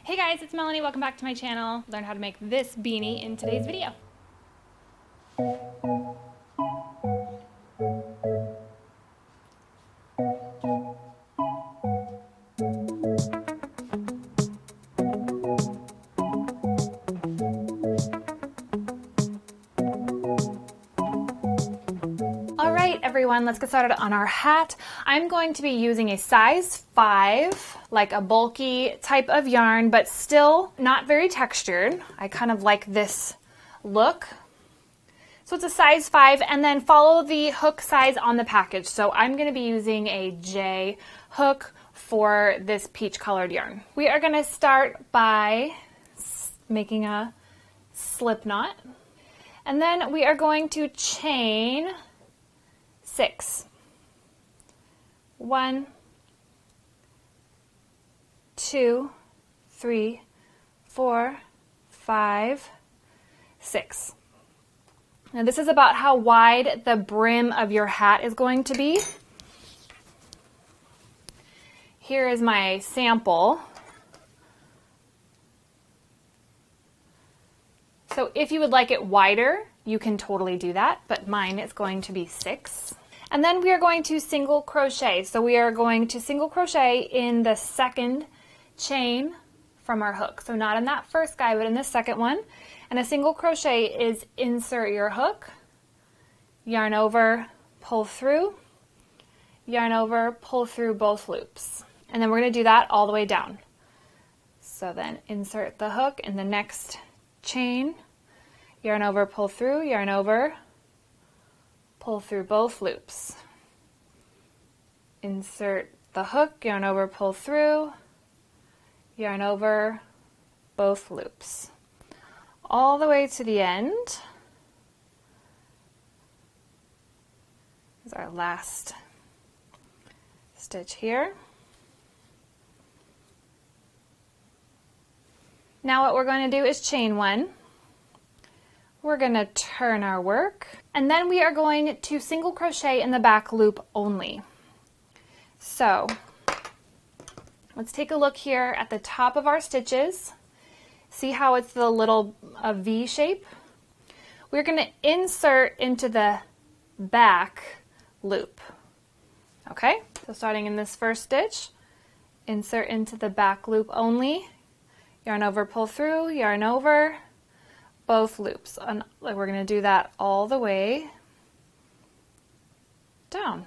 Hey guys, it's Melanie. Welcome back to my channel. Learn how to make this beanie in today's video. All right, everyone, let's get started on our hat. I'm going to be using a size 5, like a bulky type of yarn, but still not very textured. I kind of like this look. So it's a size 5, and then follow the hook size on the package. So I'm going to be using a J hook for this peach colored yarn. We are going to start by making a slip knot, and then we are going to chain 6. 1, 2, 3, 4, 5, 6. Now this is about how wide the brim of your hat is going to be. Here is my sample. So if you would like it wider, you can totally do that, but mine is going to be 6. And then we are going to single crochet. So we are going to single crochet in the second chain from our hook. So not in that first guy, but in the second one. And a single crochet is insert your hook, yarn over, pull through, yarn over, pull through both loops. And then we're going to do that all the way down. So then insert the hook in the next chain, yarn over, pull through, yarn over, pull through both loops. Insert the hook, yarn over, pull through, yarn over, both loops. All the way to the end. This is our last stitch here. Now what we're going to do is chain 1. We're going to turn our work, and then we are going to single crochet in the back loop only. So let's take a look here at the top of our stitches. See how it's the little V shape? We're going to insert into the back loop. Okay, so starting in this first stitch, insert into the back loop only, yarn over, pull through, yarn over, both loops. And we're going to do that all the way down.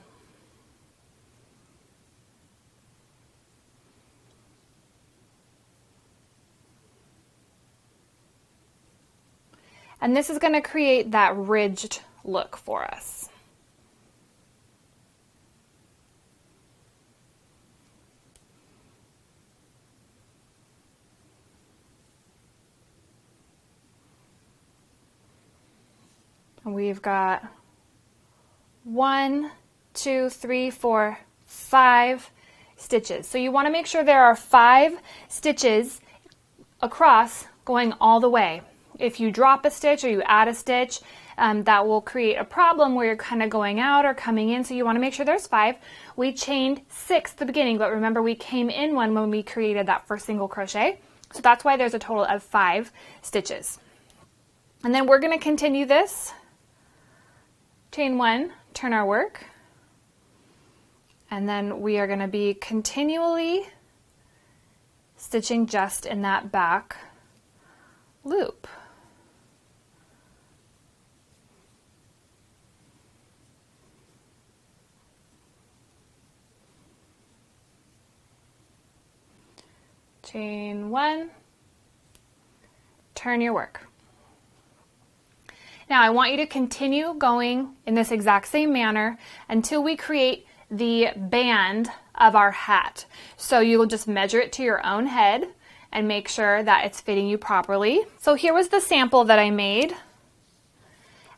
And this is going to create that ridged look for us. And we've got 1, 2, 3, 4, 5 stitches. So you want to make sure there are 5 stitches across going all the way. If you drop a stitch or you add a stitch, that will create a problem where you're kind of going out or coming in. So you want to make sure there's 5. We chained 6 at the beginning, but remember we came in 1 when we created that first single crochet. So that's why there's a total of 5 stitches. And then we're going to continue this. Chain 1, turn our work. And then we are going to be continually stitching just in that back loop. Chain 1, turn your work. Now I want you to continue going in this exact same manner until we create the band of our hat. So you will just measure it to your own head and make sure that it's fitting you properly. So here was the sample that I made,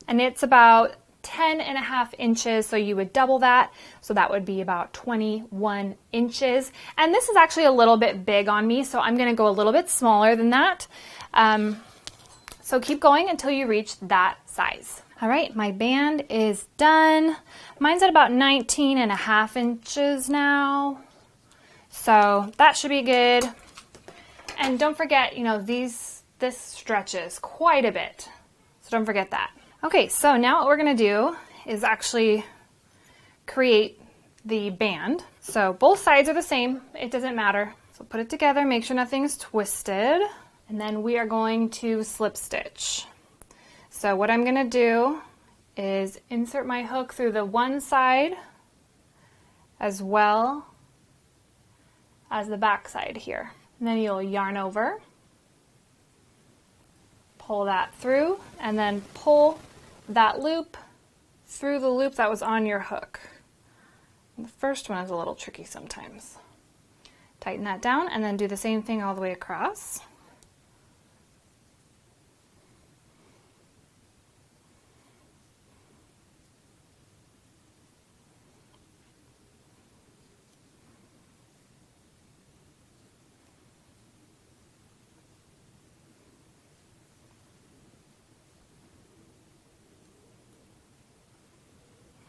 and it's about 10.5 inches, so you would double that, so that would be about 21 inches. And this is actually a little bit big on me, so I'm going to go a little bit smaller than that. So keep going until you reach that size. All right, my band is done. Mine's at about 19.5 inches now, so that should be good. And don't forget, you know, this stretches quite a bit. So don't forget that. Okay, so now what we're gonna do is actually create the band. So both sides are the same, it doesn't matter. So put it together, make sure nothing's twisted, and then we are going to slip stitch. So what I'm gonna do is insert my hook through the one side as well as the back side here. And then you'll yarn over, pull that through, and then pull that loop through the loop that was on your hook. And the first one is a little tricky sometimes. Tighten that down and then do the same thing all the way across.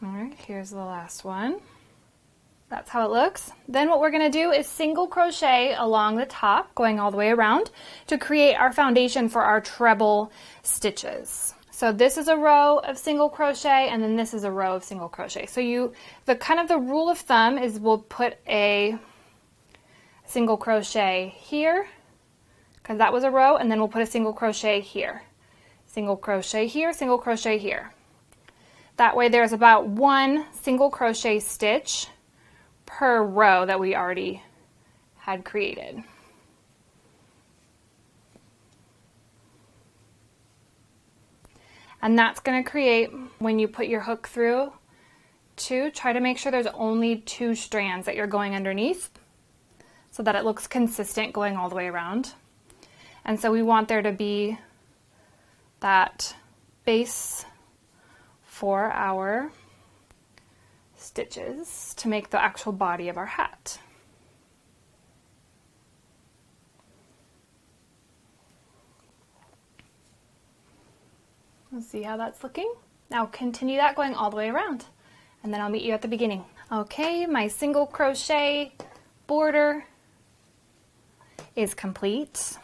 All right, here's the last one. That's how it looks. Then what we're going to do is single crochet along the top, going all the way around, to create our foundation for our treble stitches. So this is a row of single crochet, and then this is a row of single crochet. So the rule of thumb is we'll put a single crochet here, because that was a row, and then we'll put a single crochet here. Single crochet here, single crochet here. That way there's about one single crochet stitch per row that we already had created. And that's going to create, when you put your hook through, try to make sure there's only 2 strands that you're going underneath so that it looks consistent going all the way around. And so we want there to be that base for our stitches to make the actual body of our hat. Let's see how that's looking. Now continue that going all the way around, and then I'll meet you at the beginning. Okay, my single crochet border is complete.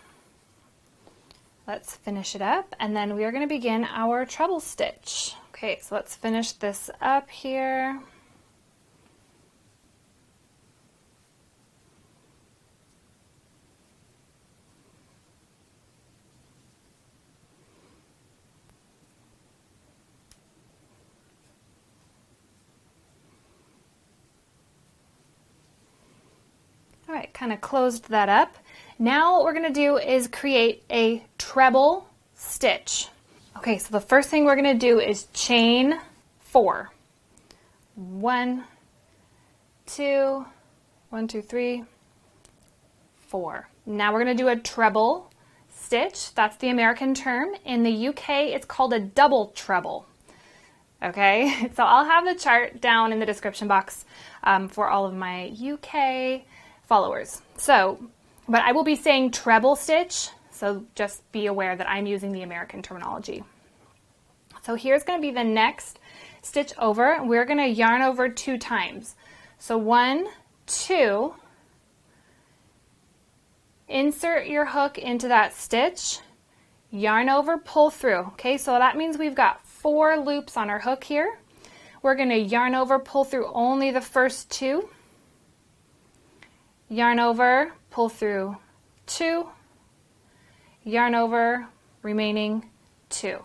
Let's finish it up, and then we are going to begin our treble stitch. Okay, so let's finish this up here. All right, kind of closed that up. Now what we're going to do is create a treble stitch. Okay, so the first thing we're going to do is chain 4. 1, 2, 1, 2, 3, 4. Now we're going to do a treble stitch. That's the American term. In the UK, it's called a double treble. Okay, so I'll have the chart down in the description box for all of my UK followers. But I will be saying treble stitch, so just be aware that I'm using the American terminology. So here's going to be the next stitch over. We're going to yarn over 2 times. So 1, 2, insert your hook into that stitch, yarn over, pull through. Okay, so that means we've got 4 loops on our hook here. We're going to yarn over, pull through only the first 2. Yarn over, pull through 2, yarn over, remaining 2.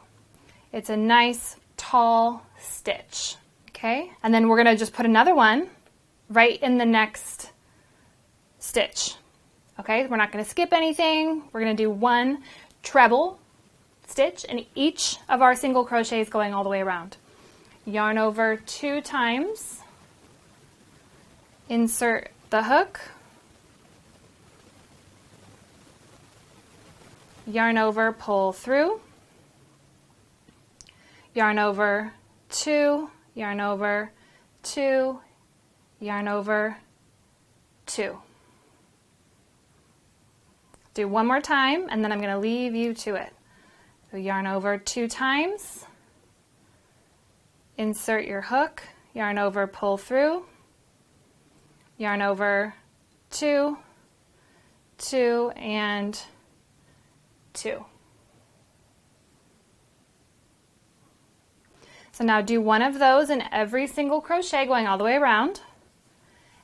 It's a nice tall stitch, okay? And then we're going to just put another one right in the next stitch, okay? We're not going to skip anything. We're going to do 1 treble stitch in each of our single crochets going all the way around. Yarn over 2 times, insert the hook, yarn over, pull through, yarn over 2, yarn over 2, yarn over 2. Do one more time, and then I'm going to leave you to it. So yarn over 2 times, insert your hook, yarn over, pull through, yarn over 2, 2, and 2. So now do one of those in every single crochet going all the way around,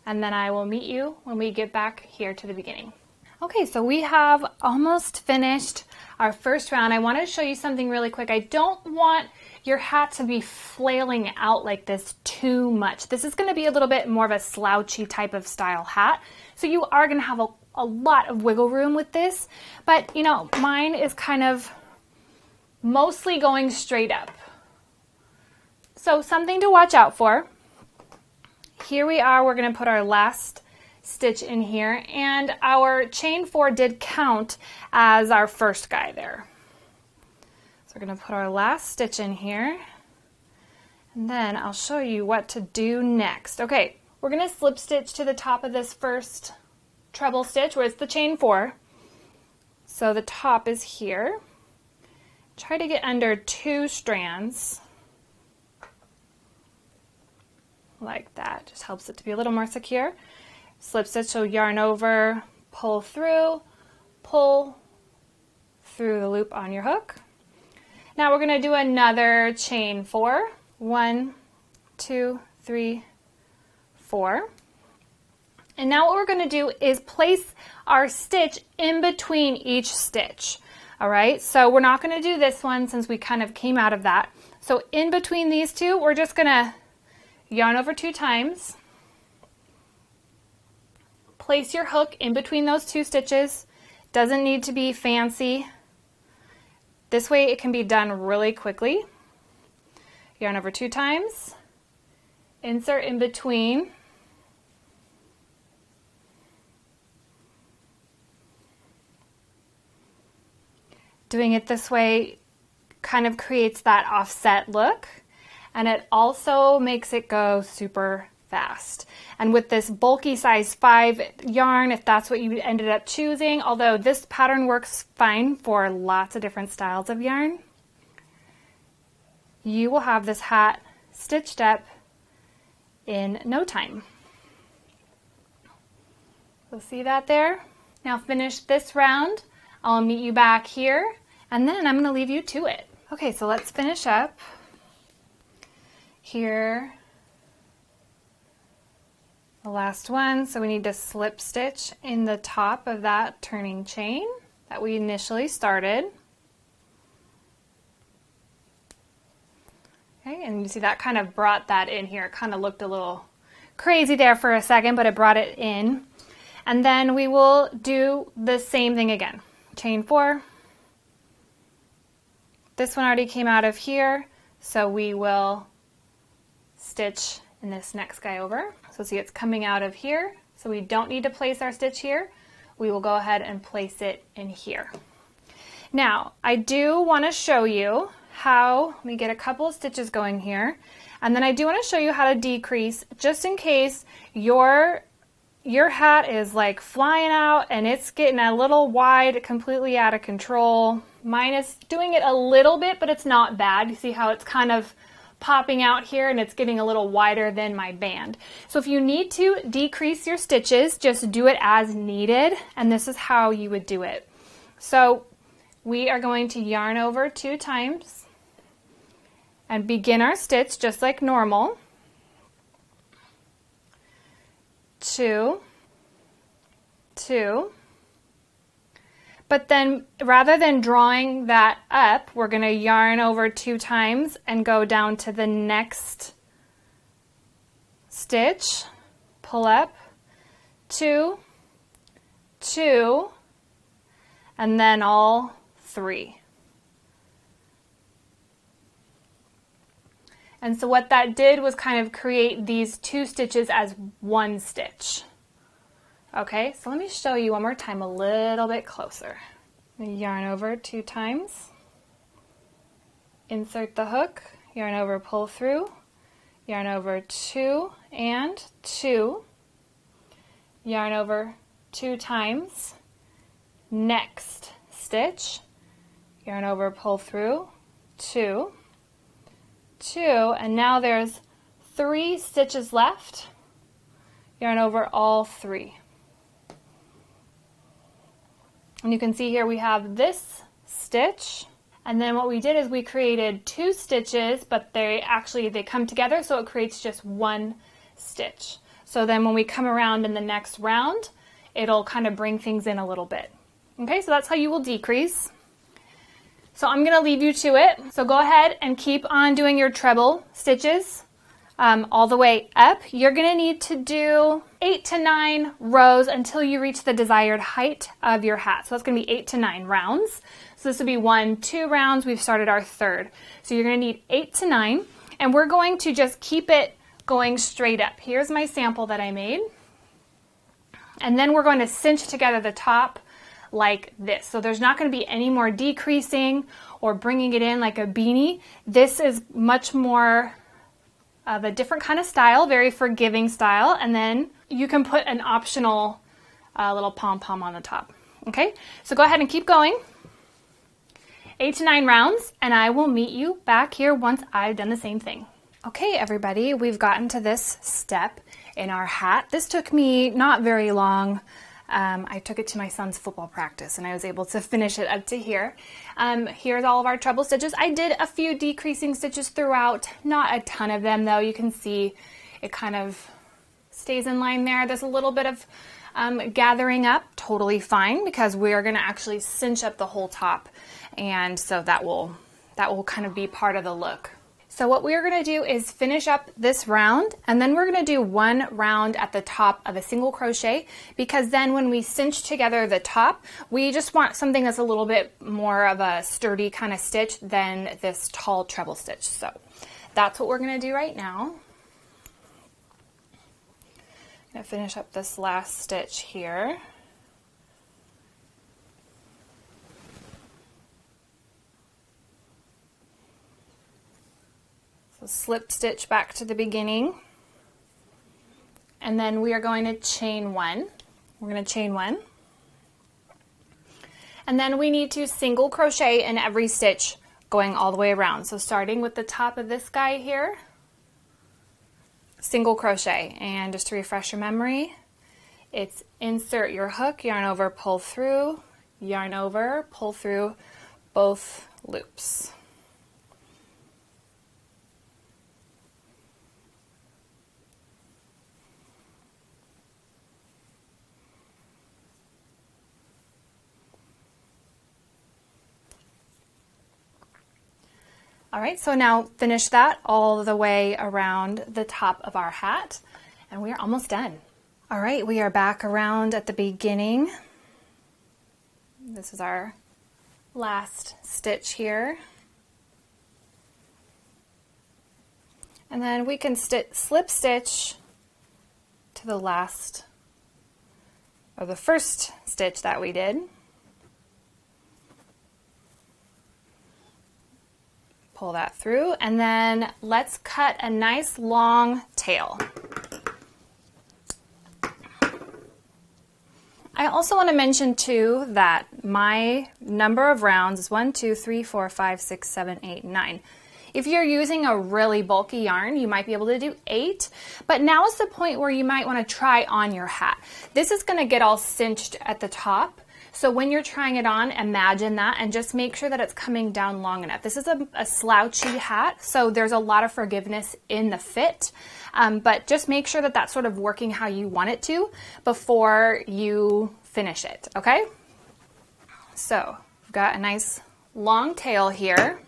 and then I will meet you when we get back here to the beginning. Okay, so we have almost finished our first round. I want to show you something really quick. I don't want your hat to be flailing out like this too much. This is going to be a little bit more of a slouchy type of style hat. So you are going to have a lot of wiggle room with this, but you know, mine is kind of mostly going straight up. So something to watch out for. Here we are, we're going to put our last stitch in here, and our chain 4 did count as our first guy there. So we're going to put our last stitch in here, and then I'll show you what to do next. Okay, we're going to slip stitch to the top of this first treble stitch where it's the chain 4. So the top is here. Try to get under 2 strands like that. Just helps it to be a little more secure. Slip stitch, so yarn over, pull through the loop on your hook. Now we're going to do another chain 4. 1, 2, 3, 4. And now what we're going to do is place our stitch in between each stitch. All right, so we're not going to do this one since we kind of came out of that. So in between these two, we're just going to yarn over 2 times. Place your hook in between those 2 stitches. Doesn't need to be fancy. This way it can be done really quickly. Yarn over 2 times. Insert in between. Doing it this way kind of creates that offset look, and it also makes it go super fast. And with this bulky size 5 yarn, if that's what you ended up choosing, although this pattern works fine for lots of different styles of yarn, you will have this hat stitched up in no time. So see that there? Now finish this round. I'll meet you back here, and then I'm going to leave you to it. Okay, so let's finish up here. The last one, so we need to slip stitch in the top of that turning chain that we initially started. Okay, and you see that kind of brought that in here. It kind of looked a little crazy there for a second, but it brought it in. And then we will do the same thing again. Chain 4. This one already came out of here, so we will stitch in this next guy over. So see, it's coming out of here, so we don't need to place our stitch here. We will go ahead and place it in here. Now, I do want to show you how, let me get a couple of stitches going here, and then I do want to show you how to decrease, just in case your hat is like flying out and it's getting a little wide, completely out of control. Mine is doing it a little bit, but it's not bad. You see how it's kind of popping out here and it's getting a little wider than my band. So if you need to decrease your stitches, just do it as needed, and this is how you would do it. So we are going to yarn over 2 times and begin our stitch just like normal. 2, 2. But then rather than drawing that up, we're going to yarn over 2 times and go down to the next stitch, pull up, 2, 2, and then all 3. And so what that did was kind of create these 2 stitches as 1 stitch. Okay, so let me show you one more time a little bit closer. Yarn over 2 times, insert the hook, yarn over, pull through, yarn over 2 and 2, yarn over 2 times, next stitch, yarn over, pull through, 2, 2, and now there's 3 stitches left, yarn over all 3. And you can see here we have this stitch. And then what we did is we created 2 stitches, but they come together, so it creates just 1 stitch. So then when we come around in the next round, it'll kind of bring things in a little bit. Okay, so that's how you will decrease. So I'm going to leave you to it. So go ahead and keep on doing your treble stitches all the way up. You're going to need to do 8 to 9 rows until you reach the desired height of your hat. So that's going to be 8 to 9 rounds. So this would be 1, 2 rounds. We've started our 3rd. So you're going to need 8 to 9, and we're going to just keep it going straight up. Here's my sample that I made. And then we're going to cinch together the top like this. So there's not going to be any more decreasing or bringing it in like a beanie. This is much more of a different kind of style, very forgiving style. And then you can put an optional little pom-pom on the top. Okay, so go ahead and keep going. 8 to 9 rounds, and I will meet you back here once I've done the same thing. Okay, everybody, we've gotten to this step in our hat. This took me not very long. I took it to my son's football practice, and I was able to finish it up to here. Here's all of our treble stitches. I did a few decreasing stitches throughout, not a ton of them though. You can see it kind of stays in line there. There's a little bit of gathering up, totally fine, because we are going to actually cinch up the whole top, and so that will kind of be part of the look. So what we're going to do is finish up this round, and then we're going to do 1 round at the top of a single crochet, because then when we cinch together the top, we just want something that's a little bit more of a sturdy kind of stitch than this tall treble stitch. So that's what we're going to do right now. I'm going to finish up this last stitch here. So slip stitch back to the beginning, and then we are going to chain 1. We're going to chain 1, and then we need to single crochet in every stitch going all the way around. So starting with the top of this guy here, single crochet, and just to refresh your memory, it's insert your hook, yarn over, pull through, yarn over, pull through both loops. All right, so now finish that all the way around the top of our hat, and we are almost done. All right, we are back around at the beginning. This is our last stitch here. And then we can slip stitch to the last, or the first stitch that we did. Pull that through, and then let's cut a nice long tail. I also want to mention too that my number of rounds is 1, 2, 3, 4, 5, 6, 7, 8, 9. If you're using a really bulky yarn, you might be able to do 8, but now is the point where you might want to try on your hat. This is going to get all cinched at the top. So when you're trying it on, imagine that and just make sure that it's coming down long enough. This is a slouchy hat, so there's a lot of forgiveness in the fit, but just make sure that that's sort of working how you want it to before you finish it, okay? So we've got a nice long tail here,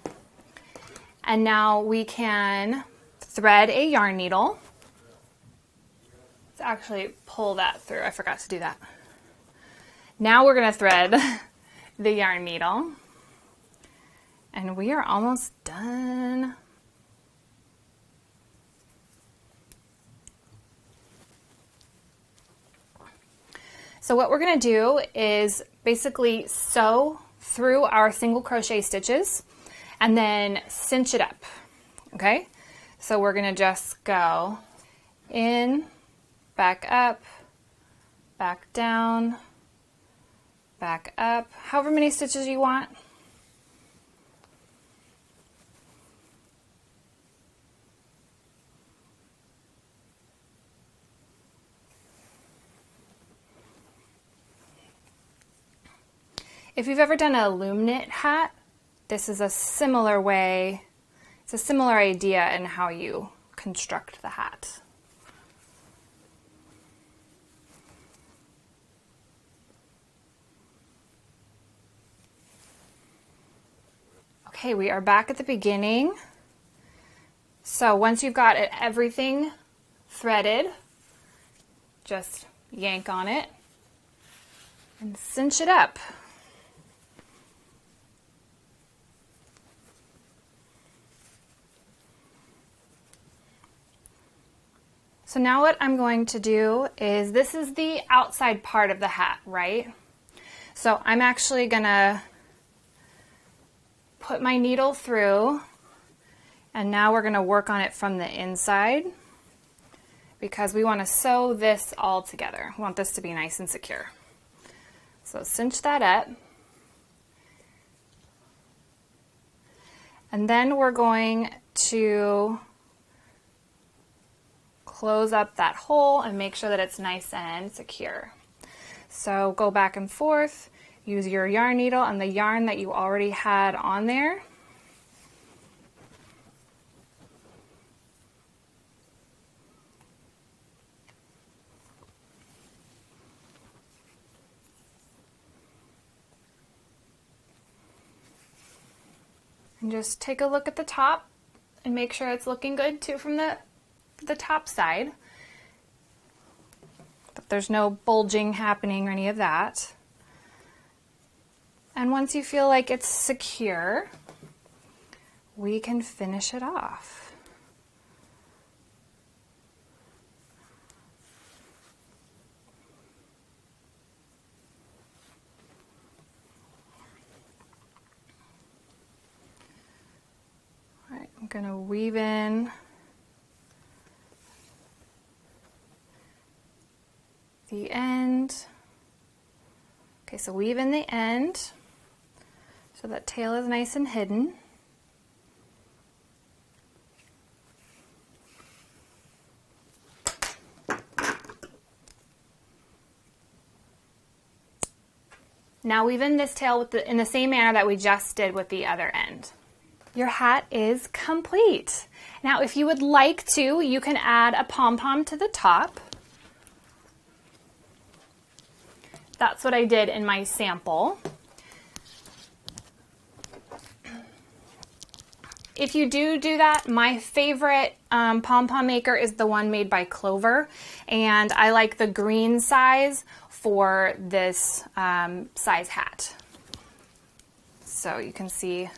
and now we can thread a yarn needle. Let's actually pull that through. I forgot to do that. Now we're going to thread the yarn needle, and we are almost done. So what we're going to do is basically sew through our single crochet stitches and then cinch it up, okay? So we're going to just go in, back up, back down, back up, however many stitches you want. If you've ever done a loom knit hat, this is a similar way, it's a similar idea in how you construct the hat. Okay, we are back at the beginning. So once you've got everything threaded, just yank on it and cinch it up. So now what I'm going to do is, this is the outside part of the hat, right? So I'm actually gonna put my needle through, and now we're gonna work on it from the inside because we wanna sew this all together. We want this to be nice and secure. So cinch that up. And then we're going to close up that hole and make sure that it's nice and secure. So go back and forth, use your yarn needle and the yarn that you already had on there. And just take a look at the top and make sure it's looking good too from the top side. But there's no bulging happening or any of that. And once you feel like it's secure, we can finish it off. All right, I'm going to weave in the end. Okay, so weave in the end so that tail is nice and hidden. Now weave in this tail with in the same manner that we just did with the other end. Your hat is complete. Now if you would like to, you can add a pom-pom to the top. That's what I did in my sample. If you do that, my favorite pom-pom maker is the one made by Clover, and I like the green size for this size hat. So you can see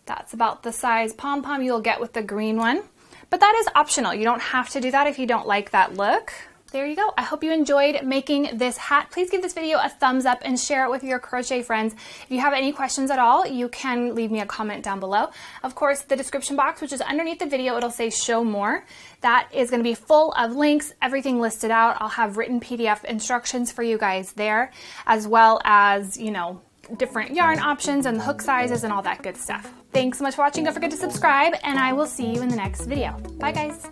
that's about the size pom-pom you'll get with the green one, but that is optional. You don't have to do that if you don't like that look. There you go. I hope you enjoyed making this hat. Please give this video a thumbs up and share it with your crochet friends. If you have any questions at all, you can leave me a comment down below. Of course, the description box, which is underneath the video, it'll say show more. That is going to be full of links, everything listed out. I'll have written PDF instructions for you guys there, as well as, you know, different yarn options and the hook sizes and all that good stuff. Thanks so much for watching. Don't forget to subscribe, and I will see you in the next video. Bye, guys.